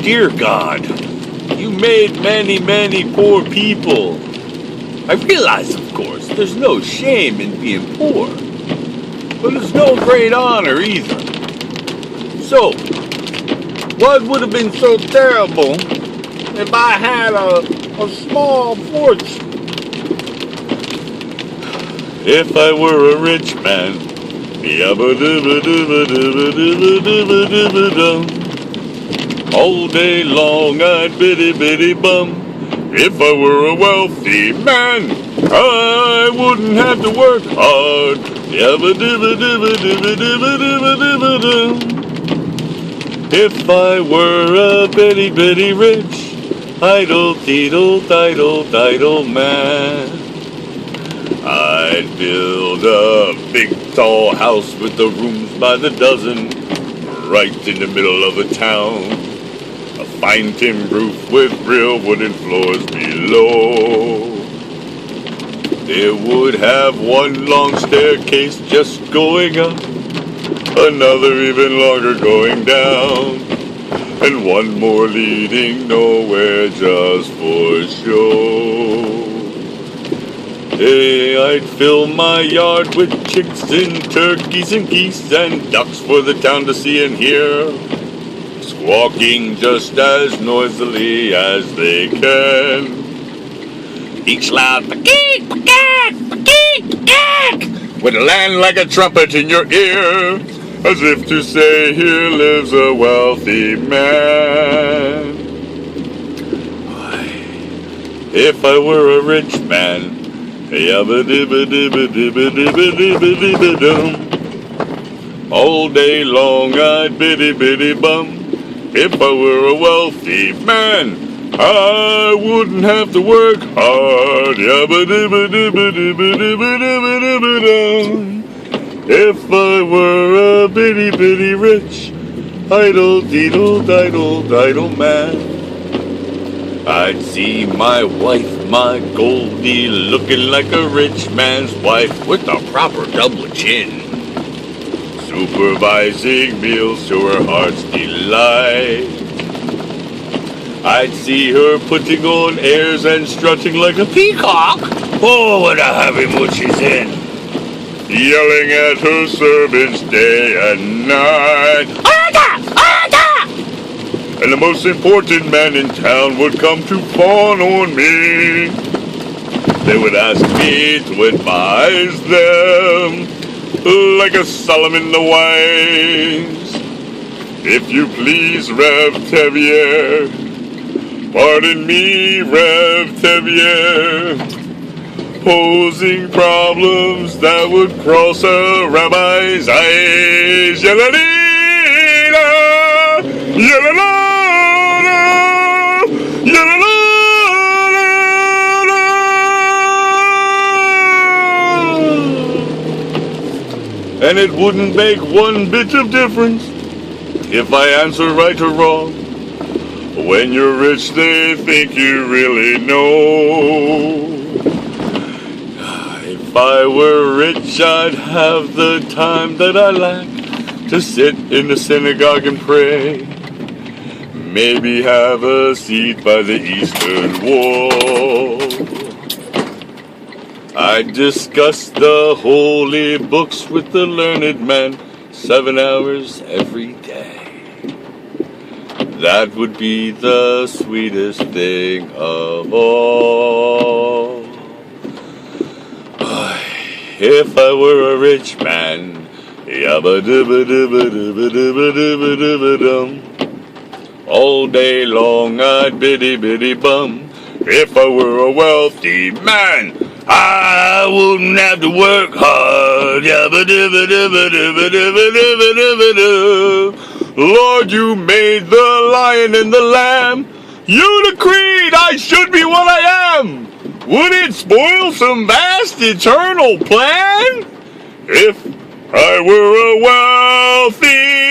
dear God, you made many, many poor people. I realize, of course, there's no shame in being poor, but there's no great honor either. So, what would have been so terrible if I had a small fortune? If I were a rich man, all day long I'd bitty bum. If I were a wealthy man, I wouldn't have to work hard. If I were a bitty rich, idle title man, I'd build a big tall house with the rooms by the dozen, right in the middle of a town. A fine tin roof with real wooden floors below. It would have one long staircase just going up, another even longer going down, and one more leading nowhere just for show. Hey, I'd fill my yard with chicks and turkeys and geese and ducks for the town to see and hear, squawking just as noisily as they can. Each loud pa-keek, pa-keek, pa-keek, pa-keek, would land like a trumpet in your ear, as if to say, here lives a wealthy man. If I were a rich man, all day long I'd bitty bum. If I were a wealthy man, I wouldn't have to work hard. If I were a bitty rich, idle title man, I'd see my wife, my Goldie, looking like a rich man's wife with a proper double chin, supervising meals to her heart's delight. I'd see her putting on airs and strutting like a peacock. Oh, what a heavy mood she's in. Yelling at her servants day and night. Order! Order! And the most important man in town would come to fawn on me. They would ask me to advise them, like a Solomon the Wise. If you please, Rev Tevier. Pardon me, Rev Tevier. Posing problems that would cross a rabbi's eyes. Yalla-dee-da! Yalla-la-da! Yalla-la-da! And it wouldn't make one bit of difference if I answer right or wrong. When you're rich, they think you really know. If I were rich, I'd have the time that I lack to sit in the synagogue and pray. Maybe have a seat by the eastern wall. I'd discuss the holy books with the learned man 7 hours every day. That would be the sweetest thing of all. If I were a rich man, all day long I'd bitty bum. If I were a wealthy man, I wouldn't have to work hard. Lord, you made the lion and the lamb. You decreed I should be what I am. Would it spoil some vast eternal plan? If I were a wealthy